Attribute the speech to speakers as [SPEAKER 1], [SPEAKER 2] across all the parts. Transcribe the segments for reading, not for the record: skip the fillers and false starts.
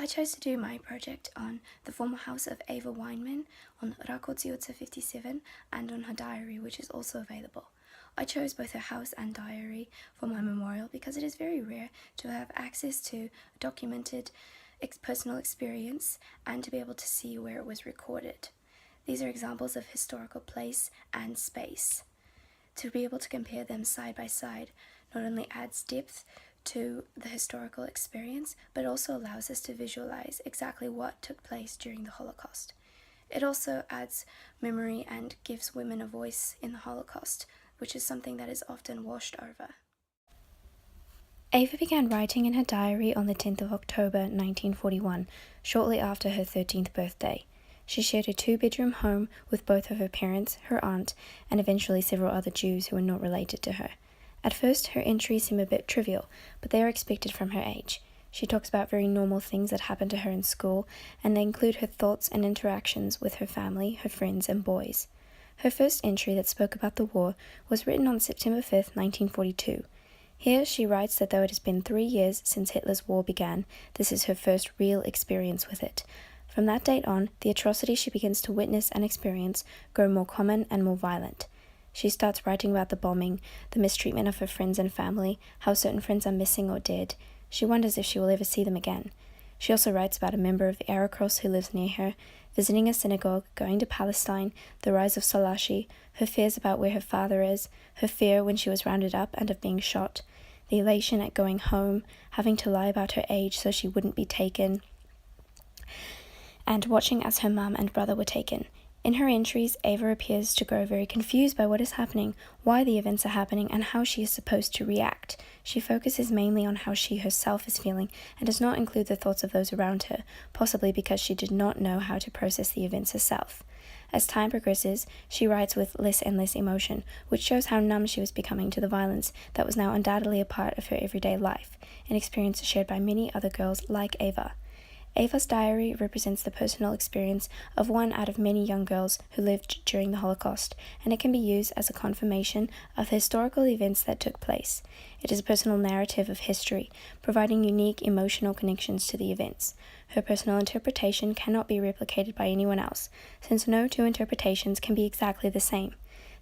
[SPEAKER 1] I chose to do my project on the former House of Éva Weinmann, on Rakotsiotsa 57, and on her diary, which is also available. I chose both her house and diary for my memorial because it is very rare to have access to a documented personal experience and to be able to see where it was recorded. These are examples of historical place and space. To be able to compare them side by side not only adds depth to the historical experience, but also allows us to visualize exactly what took place during the Holocaust. It also adds memory and gives women a voice in the Holocaust, which is something that is often washed over. Éva began writing in her diary on the 10th of October 1941, shortly after her 13th birthday. She shared a two-bedroom home with both of her parents, her aunt, and eventually several other Jews who were not related to her. At first, her entries seem a bit trivial, but they are expected from her age. She talks about very normal things that happened to her in school, and they include her thoughts and interactions with her family, her friends, and boys. Her first entry that spoke about the war was written on September 5, 1942. Here she writes that though it has been 3 years since Hitler's war began, this is her first real experience with it. From that date on, the atrocities she begins to witness and experience grow more common and more violent. She starts writing about the bombing, the mistreatment of her friends and family, how certain friends are missing or dead. She wonders if she will ever see them again. She also writes about a member of the Arab Cross who lives near her, visiting a synagogue, going to Palestine, the rise of Salashi, her fears about where her father is, her fear when she was rounded up and of being shot, the elation at going home, having to lie about her age so she wouldn't be taken, and watching as her mum and brother were taken. In her entries, Éva appears to grow very confused by what is happening, why the events are happening, and how she is supposed to react. She focuses mainly on how she herself is feeling and does not include the thoughts of those around her, possibly because she did not know how to process the events herself. As time progresses, she writes with less and less emotion, which shows how numb she was becoming to the violence that was now undoubtedly a part of her everyday life, an experience shared by many other girls like Éva. Éva's diary represents the personal experience of one out of many young girls who lived during the Holocaust, and it can be used as a confirmation of the historical events that took place. It is a personal narrative of history, providing unique emotional connections to the events. Her personal interpretation cannot be replicated by anyone else, since no two interpretations can be exactly the same.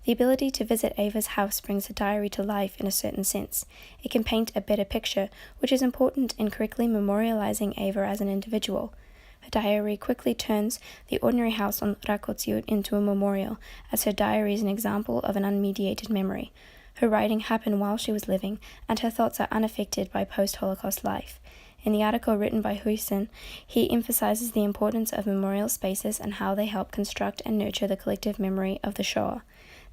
[SPEAKER 1] The ability to visit Éva's house brings her diary to life in a certain sense. It can paint a better picture, which is important in correctly memorializing Éva as an individual. Her diary quickly turns the ordinary house on Rakotsiut into a memorial, as her diary is an example of an unmediated memory. Her writing happened while she was living, and her thoughts are unaffected by post-Holocaust life. In the article written by Hussein, he emphasizes the importance of memorial spaces and how they help construct and nurture the collective memory of the Shoah.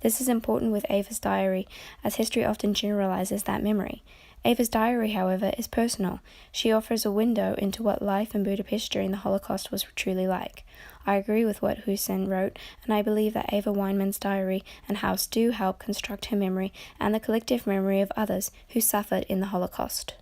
[SPEAKER 1] This is important with Éva's diary, as history often generalizes that memory. Éva's diary, however, is personal. She offers a window into what life in Budapest during the Holocaust was truly like. I agree with what Hussein wrote, and I believe that Éva Weinmann's diary and house do help construct her memory and the collective memory of others who suffered in the Holocaust.